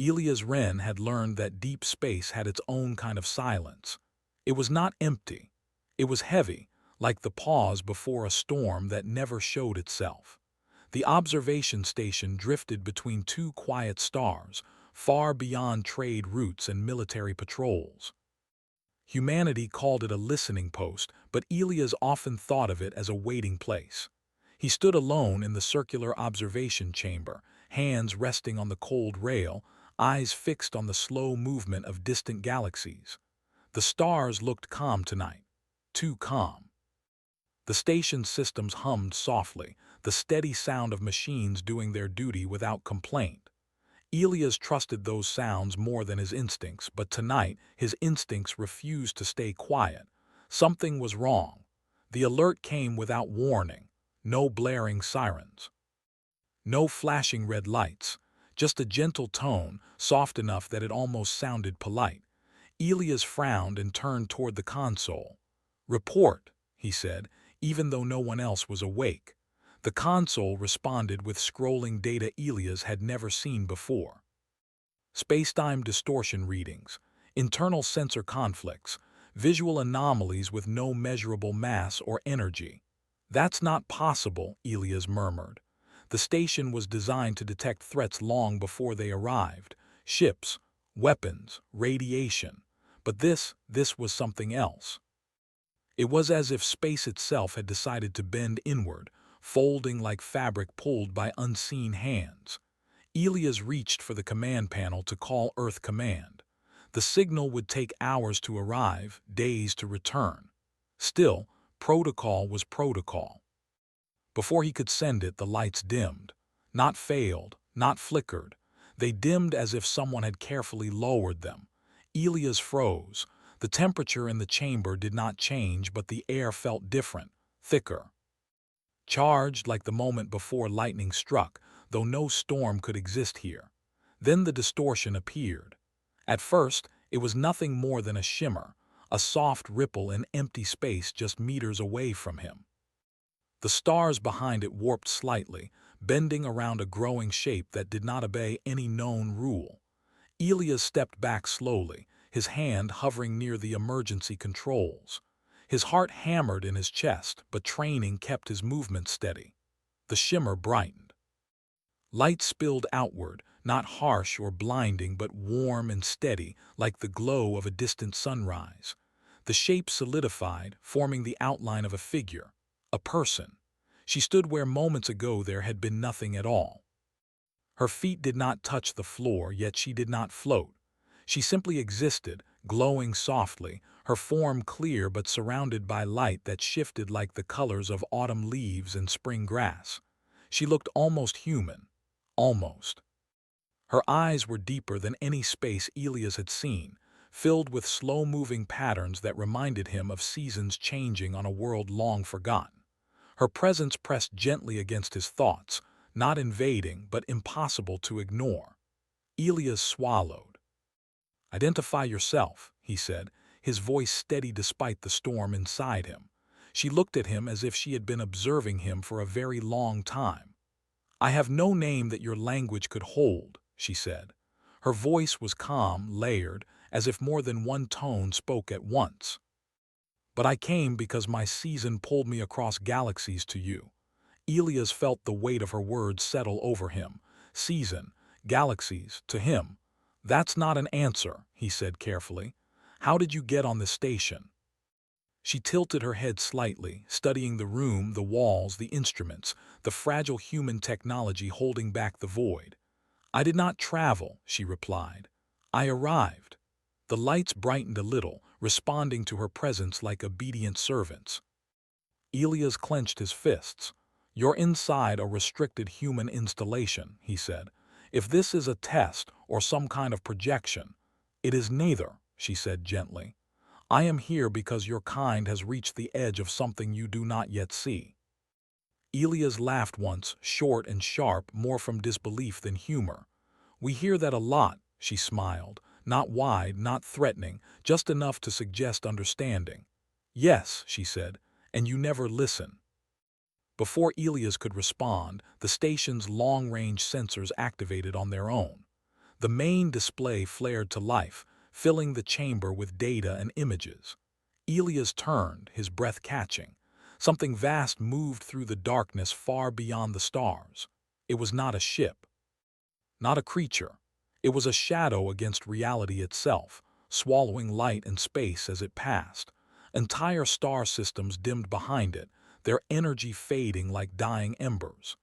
Elias Wren had learned that deep space had its own kind of silence. It was not empty. It was heavy, like the pause before a storm that never showed itself. The observation station drifted between two quiet stars, far beyond trade routes and military patrols. Humanity called it a listening post, but Elias often thought of it as a waiting place. He stood alone in the circular observation chamber, hands resting on the cold rail, eyes fixed on the slow movement of distant galaxies. The stars looked calm tonight, too calm. The station's systems hummed softly, the steady sound of machines doing their duty without complaint. Elias trusted those sounds more than his instincts, but tonight his instincts refused to stay quiet. Something was wrong. The alert came without warning. No blaring sirens. No flashing red lights. Just a gentle tone, soft enough that it almost sounded polite. Elias frowned and turned toward the console. "Report," he said, even though no one else was awake. The console responded with scrolling data Elias had never seen before. Spacetime distortion readings, internal sensor conflicts, visual anomalies with no measurable mass or energy. "That's not possible," Elias murmured. The station was designed to detect threats long before they arrived. Ships, weapons, radiation. But this was something else. It was as if space itself had decided to bend inward, folding like fabric pulled by unseen hands. Elias reached for the command panel to call Earth Command. The signal would take hours to arrive, days to return. Still, protocol was protocol. Before he could send it, the lights dimmed. Not failed, not flickered. They dimmed as if someone had carefully lowered them. Elias froze. The temperature in the chamber did not change, but the air felt different, thicker. Charged like the moment before lightning struck, though no storm could exist here. Then the distortion appeared. At first, it was nothing more than a shimmer, a soft ripple in empty space just meters away from him. The stars behind it warped slightly, bending around a growing shape that did not obey any known rule. Elias stepped back slowly, his hand hovering near the emergency controls. His heart hammered in his chest, but training kept his movement steady. The shimmer brightened. Light spilled outward, not harsh or blinding, but warm and steady, like the glow of a distant sunrise. The shape solidified, forming the outline of a figure, a person. She stood where moments ago there had been nothing at all. Her feet did not touch the floor, yet she did not float. She simply existed, glowing softly, her form clear but surrounded by light that shifted like the colors of autumn leaves and spring grass. She looked almost human. Almost. Her eyes were deeper than any space Elias had seen, filled with slow-moving patterns that reminded him of seasons changing on a world long forgotten. Her presence pressed gently against his thoughts, not invading but impossible to ignore. Elias swallowed. "Identify yourself," he said, his voice steady despite the storm inside him. She looked at him as if she had been observing him for a very long time. "I have no name that your language could hold," she said. Her voice was calm, layered, as if more than one tone spoke at once. "But I came because my season pulled me across galaxies to you." Elias felt the weight of her words settle over him. Season, galaxies, to him. "That's not an answer," he said carefully. "How did you get on this station?" She tilted her head slightly, studying the room, the walls, the instruments, the fragile human technology holding back the void. "I did not travel," she replied. "I arrived." The lights brightened a little, responding to her presence like obedient servants. Elias clenched his fists. "You're inside a restricted human installation," he said. "If this is a test or some kind of projection—" "It is neither," she said gently. "I am here because your kind has reached the edge of something you do not yet see." Elias laughed once, short and sharp, more from disbelief than humor. "We hear that a lot," she smiled, not wide, not threatening, just enough to suggest understanding. "Yes," she said, "and you never listen." Before Elias could respond, the station's long-range sensors activated on their own. The main display flared to life, filling the chamber with data and images. Elias turned, his breath catching. Something vast moved through the darkness far beyond the stars. It was not a ship, not a creature. It was a shadow against reality itself, swallowing light and space as it passed. Entire star systems dimmed behind it, their energy fading like dying embers.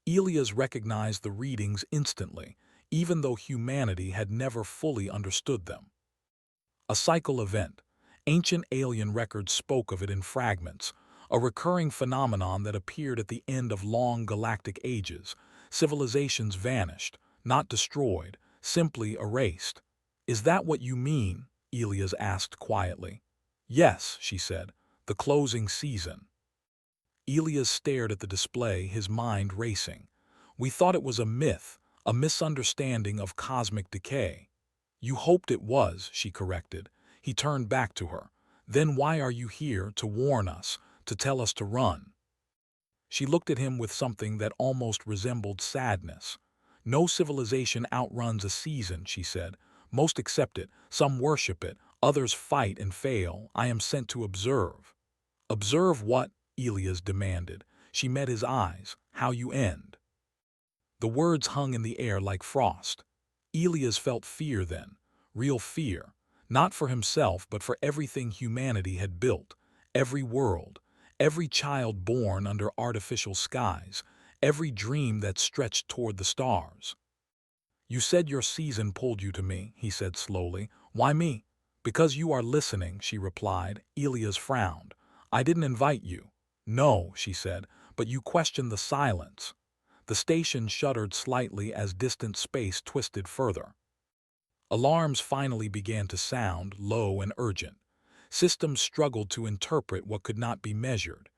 Elias recognized the readings instantly, even though humanity had never fully understood them. A cycle event. Ancient alien records spoke of it in fragments, a recurring phenomenon that appeared at the end of long galactic ages. Civilizations vanished, not destroyed, simply erased. "Is that what you mean?" Elias asked quietly. "Yes," she said, "the closing season." Elias stared at the display, his mind racing. "We thought it was a myth, a misunderstanding of cosmic decay." "You hoped it was," she corrected. He turned back to her. "Then why are you here, to warn us, to tell us to run?" She looked at him with something that almost resembled sadness. "No civilization outruns a season," she said. "Most accept it, some worship it, others fight and fail. I am sent to observe." "Observe what?" Elias demanded. She met his eyes. "How you end." The words hung in the air like frost. Elias felt fear then, real fear, not for himself but for everything humanity had built, every world, every child born under artificial skies, every dream that stretched toward the stars. "You said your season pulled you to me," he said slowly. "Why me?" "Because you are listening," she replied. Elias frowned. "I didn't invite you." "No," she said, "but you questioned the silence." The station shuddered slightly as distant space twisted further. Alarms finally began to sound, low and urgent. Systems struggled to interpret what could not be measured.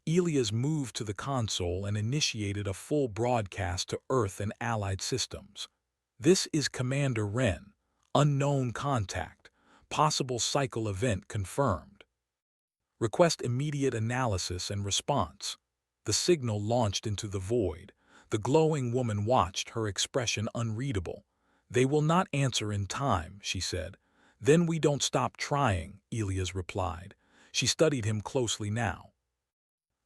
Elias moved to the console and initiated a full broadcast to Earth and allied systems. "This is Commander Wren. Unknown contact. Possible cycle event confirmed. Request immediate analysis and response." The signal launched into the void. The glowing woman watched, her expression unreadable. "They will not answer in time," she said. "Then we don't stop trying," Elias replied. She studied him closely now.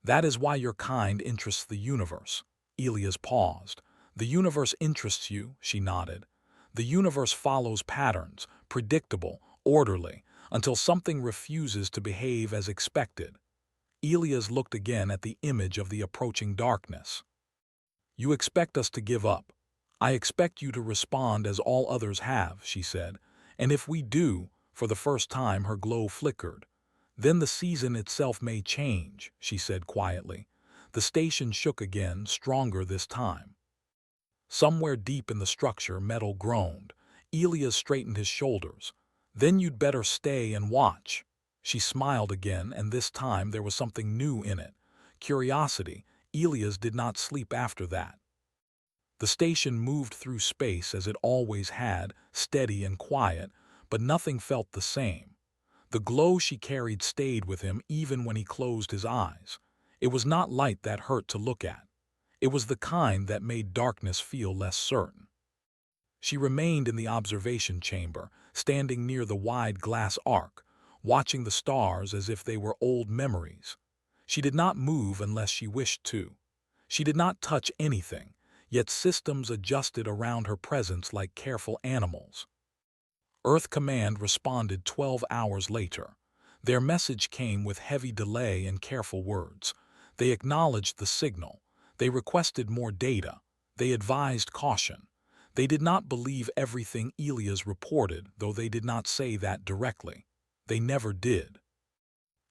"That is why your kind interests the universe." Elias paused. "The universe interests you," she nodded. "The universe follows patterns, predictable, orderly, until something refuses to behave as expected." Elias looked again at the image of the approaching darkness. "You expect us to give up. I expect you to respond as all others have," she said. "And if we do," for the first time her glow flickered, "then the season itself may change," she said quietly. The station shook again, stronger this time. Somewhere deep in the structure, metal groaned. Elias straightened his shoulders. "Then you'd better stay and watch." She smiled again, and this time there was something new in it. Curiosity. Elias did not sleep after that. The station moved through space as it always had, steady and quiet, but nothing felt the same. The glow she carried stayed with him even when he closed his eyes. It was not light that hurt to look at. It was the kind that made darkness feel less certain. She remained in the observation chamber, standing near the wide glass arc, watching the stars as if they were old memories. She did not move unless she wished to. She did not touch anything, yet systems adjusted around her presence like careful animals. Earth Command responded 12 hours later. Their message came with heavy delay and careful words. They acknowledged the signal. They requested more data. They advised caution. They did not believe everything Elias reported, though they did not say that directly. They never did.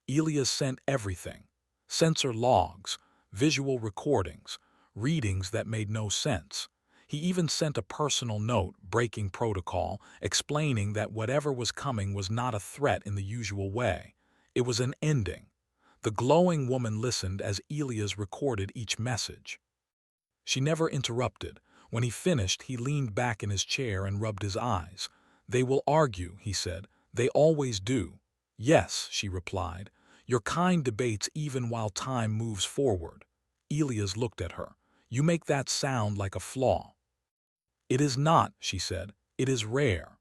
Elias sent everything: sensor logs, visual recordings, readings that made no sense. He even sent a personal note, breaking protocol, explaining that whatever was coming was not a threat in the usual way. It was an ending. The glowing woman listened as Elias recorded each message. She never interrupted. When he finished, he leaned back in his chair and rubbed his eyes. "They will argue," he said. "They always do." "Yes," she replied. "Your kind debates even while time moves forward." Elias looked at her. "You make that sound like a flaw." "It is not," she said. It is rare.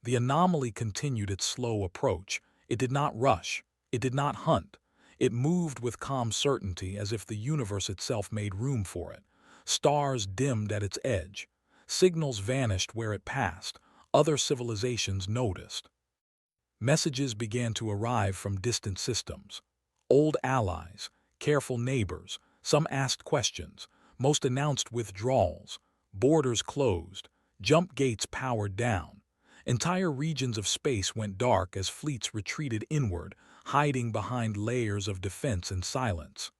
The anomaly continued its slow approach. It did not rush. It did not hunt. It moved with calm certainty as if the universe itself made room for it. Stars dimmed at its edge. Signals vanished where it passed. Other civilizations noticed. Messages began to arrive from distant systems. Old allies, careful neighbors, some asked questions, most announced withdrawals. Borders closed, jump gates powered down. Entire regions of space went dark as fleets retreated inward, hiding behind layers of defense and silence.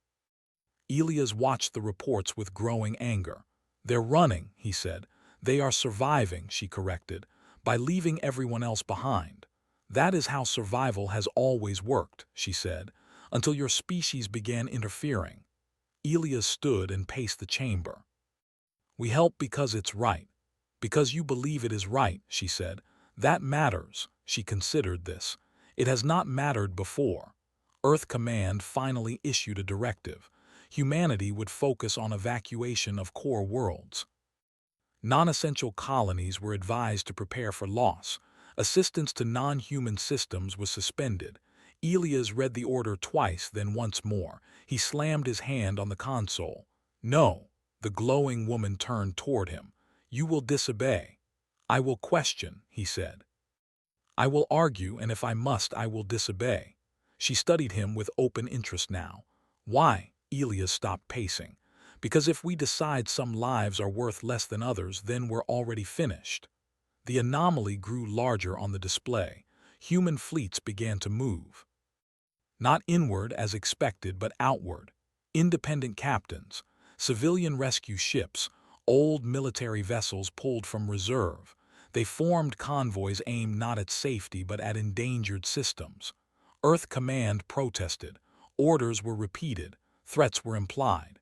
Elias watched the reports with growing anger. "They're running," he said. "They are surviving," she corrected, "by leaving everyone else behind. That is how survival has always worked," she said, "until your species began interfering." Elias stood and paced the chamber. "We help because it's right. Because you believe it is right," she said. "That matters." She considered this. It has not mattered before. Earth Command finally issued a directive. Humanity would focus on evacuation of core worlds. Non-essential colonies were advised to prepare for loss. Assistance to non-human systems was suspended. Elias read the order twice, then once more. He slammed his hand on the console. "No." The glowing woman turned toward him. "You will disobey." "I will question," he said. "I will argue, and if I must, I will disobey." She studied him with open interest now. "Why?" Elias stopped pacing. "Because if we decide some lives are worth less than others, then we're already finished." The anomaly grew larger on the display. Human fleets began to move. Not inward as expected, but outward. Independent captains, civilian rescue ships, old military vessels pulled from reserve. They formed convoys aimed not at safety but at endangered systems. Earth Command protested. Orders were repeated. Threats were implied.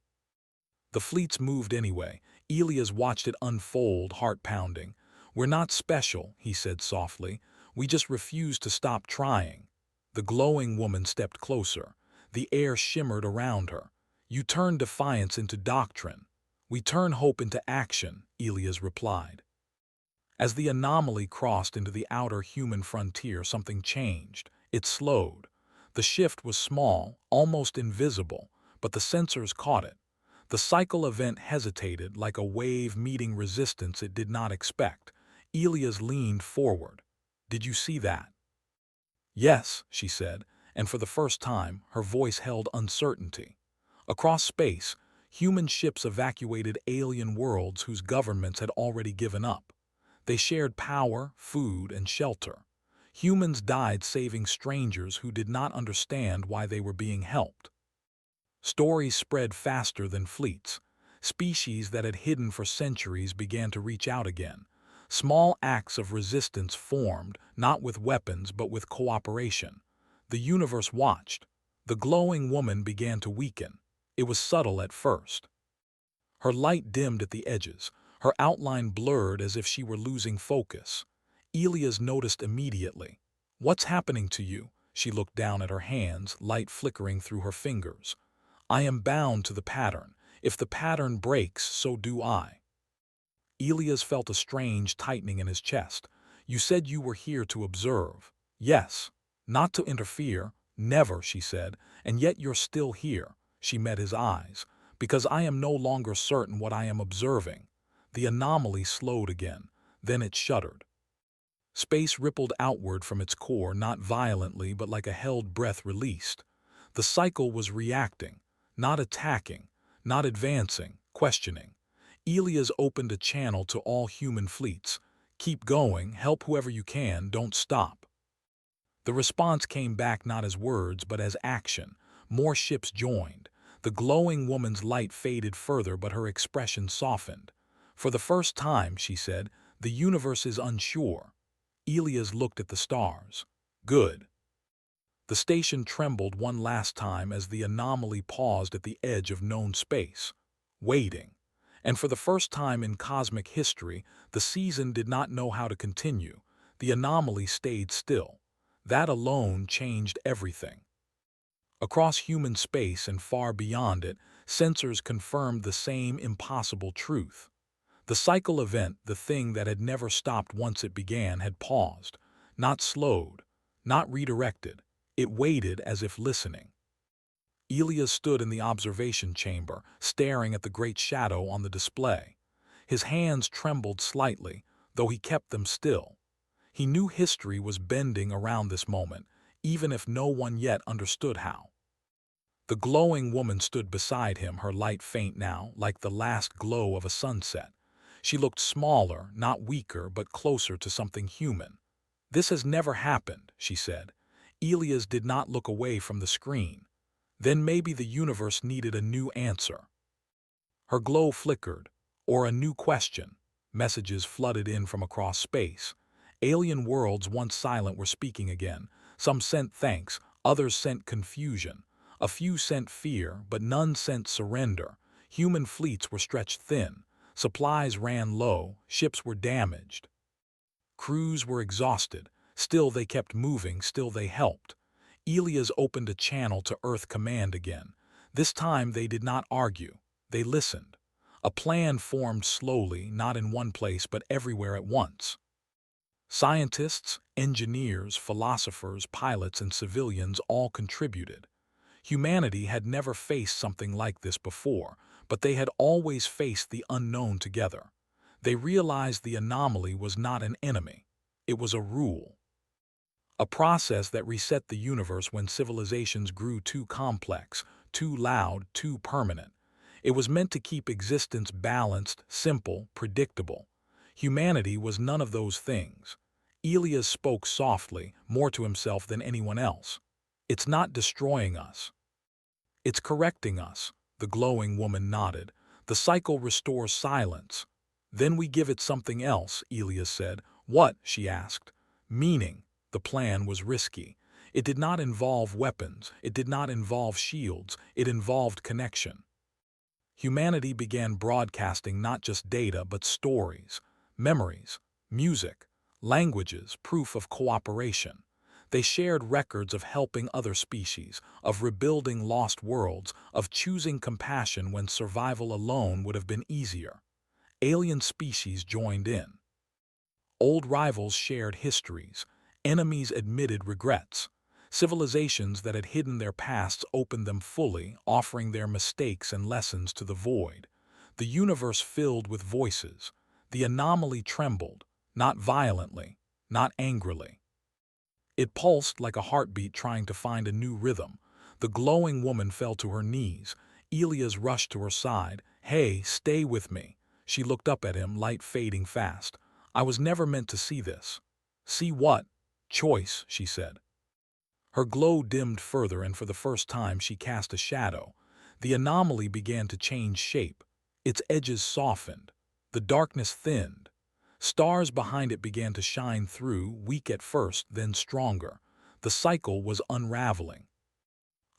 The fleets moved anyway. Elias watched it unfold, heart-pounding. "We're not special," he said softly. "We just refuse to stop trying." The glowing woman stepped closer. The air shimmered around her. "You turn defiance into doctrine." "We turn hope into action," Elias replied. As the anomaly crossed into the outer human frontier, something changed. It slowed. The shift was small, almost invisible, but the sensors caught it. The cycle event hesitated, like a wave meeting resistance it did not expect. Elias leaned forward. "Did you see that?" "Yes," she said, and for the first time, her voice held uncertainty. Across space, human ships evacuated alien worlds whose governments had already given up. They shared power, food, and shelter. Humans died saving strangers who did not understand why they were being helped. Stories spread faster than fleets. Species that had hidden for centuries began to reach out again. Small acts of resistance formed, not with weapons but with cooperation. The universe watched. The glowing woman began to weaken. It was subtle at first. Her light dimmed at the edges. Her outline blurred as if she were losing focus. Elias noticed immediately. "What's happening to you?" She looked down at her hands, light flickering through her fingers. "I am bound to the pattern. If the pattern breaks, so do I." Elias felt a strange tightening in his chest. "You said you were here to observe." "Yes. Not to interfere. Never," she said. "And yet you're still here." She met his eyes. "Because I am no longer certain what I am observing." The anomaly slowed again. Then it shuddered. Space rippled outward from its core, not violently, but like a held breath released. The cycle was reacting, not attacking, not advancing, questioning. Elias opened a channel to all human fleets. "Keep going, help whoever you can, don't stop." The response came back not as words, but as action. More ships joined. The glowing woman's light faded further, but her expression softened. "For the first time," she said, "the universe is unsure." Elias looked at the stars. "Good." The station trembled one last time as the anomaly paused at the edge of known space, waiting. And for the first time in cosmic history, the season did not know how to continue. The anomaly stayed still. That alone changed everything. Across human space and far beyond it, sensors confirmed the same impossible truth. The cycle event, the thing that had never stopped once it began, had paused, not slowed, not redirected. It waited as if listening. Elias stood in the observation chamber, staring at the great shadow on the display. His hands trembled slightly, though he kept them still. He knew history was bending around this moment, even if no one yet understood how. The glowing woman stood beside him, her light faint now, like the last glow of a sunset. She looked smaller, not weaker, but closer to something human. "This has never happened," she said. Elias did not look away from the screen. Then maybe the universe needed a new answer. Her glow flickered, or a new question. Messages flooded in from across space. Alien worlds once silent were speaking again. Some sent thanks, others sent confusion. A few sent fear, but none sent surrender. Human fleets were stretched thin. Supplies ran low, ships were damaged. Crews were exhausted. Still they kept moving, still they helped. Elias opened a channel to Earth Command again. This time they did not argue. They listened. A plan formed slowly, not in one place but everywhere at once. Scientists, engineers, philosophers, pilots, and civilians all contributed. Humanity had never faced something like this before, but they had always faced the unknown together. They realized the anomaly was not an enemy. It was a rule. A process that reset the universe when civilizations grew too complex, too loud, too permanent. It was meant to keep existence balanced, simple, predictable. Humanity was none of those things. Elias spoke softly, more to himself than anyone else. "It's not destroying us. It's correcting us." The glowing woman nodded. "The cycle restores silence. Then we give it something else," Elias said. "What?" she asked. "Meaning." The plan was risky. It did not involve weapons. It did not involve shields. It involved connection. Humanity began broadcasting not just data but stories, memories, music, languages, proof of cooperation. They shared records of helping other species, of rebuilding lost worlds, of choosing compassion when survival alone would have been easier. Alien species joined in. Old rivals shared histories. Enemies admitted regrets. Civilizations that had hidden their pasts opened them fully, offering their mistakes and lessons to the void. The universe filled with voices. The anomaly trembled, not violently, not angrily. It pulsed like a heartbeat trying to find a new rhythm. The glowing woman fell to her knees. Elias rushed to her side. "Hey, stay with me." She looked up at him, light fading fast. "I was never meant to see this." "See what?" "Choice," she said. Her glow dimmed further, and for the first time she cast a shadow. The anomaly began to change shape. Its edges softened. The darkness thinned. Stars behind it began to shine through, weak at first, then stronger. The cycle was unraveling.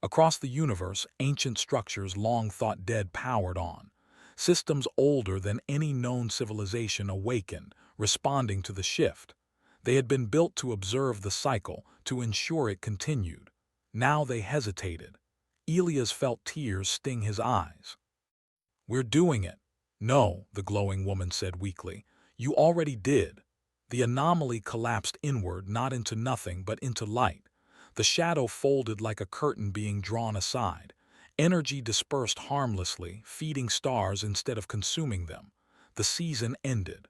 Across the universe, ancient structures long thought dead powered on. Systems older than any known civilization awakened, responding to the shift. They had been built to observe the cycle, to ensure it continued. Now they hesitated. Elias felt tears sting his eyes. "We're doing it." "No," the glowing woman said weakly. "You already did." The anomaly collapsed inward, not into nothing, but into light. The shadow folded like a curtain being drawn aside. Energy dispersed harmlessly, feeding stars instead of consuming them. The season ended.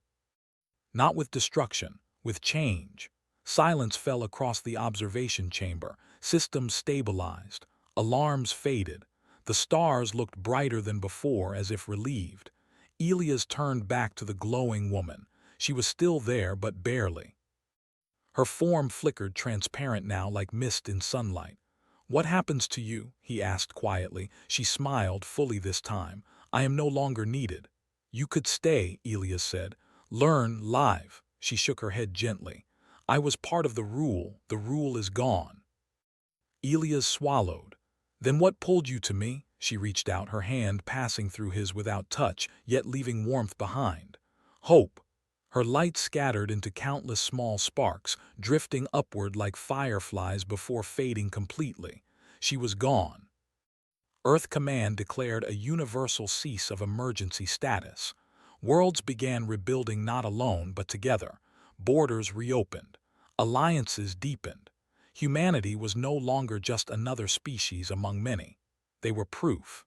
Not with destruction, with change. Silence fell across the observation chamber. Systems stabilized. Alarms faded. The stars looked brighter than before, as if relieved. Elias turned back to the glowing woman. She was still there, but barely. Her form flickered, transparent now, like mist in sunlight. "What happens to you?" he asked quietly. She smiled, fully this time. "I am no longer needed." "You could stay," Elias said. "Learn live." She shook her head gently. "I was part of the rule. The rule is gone." Elias swallowed. "Then what pulled you to me?" She reached out, her hand passing through his without touch, yet leaving warmth behind. "Hope." Her light scattered into countless small sparks, drifting upward like fireflies before fading completely. She was gone. Earth Command declared a universal cease of emergency status. Worlds began rebuilding not alone but together. Borders reopened. Alliances deepened. Humanity was no longer just another species among many. They were proof.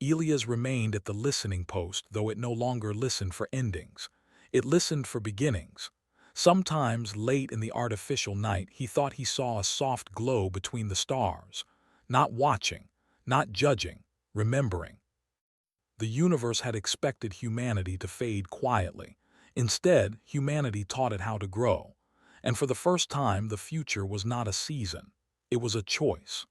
Elias remained at the listening post, though it no longer listened for endings. It listened for beginnings. Sometimes, late in the artificial night, he thought he saw a soft glow between the stars. Not watching, not judging, remembering. The universe had expected humanity to fade quietly. Instead, humanity taught it how to grow. And for the first time, the future was not a season. It was a choice.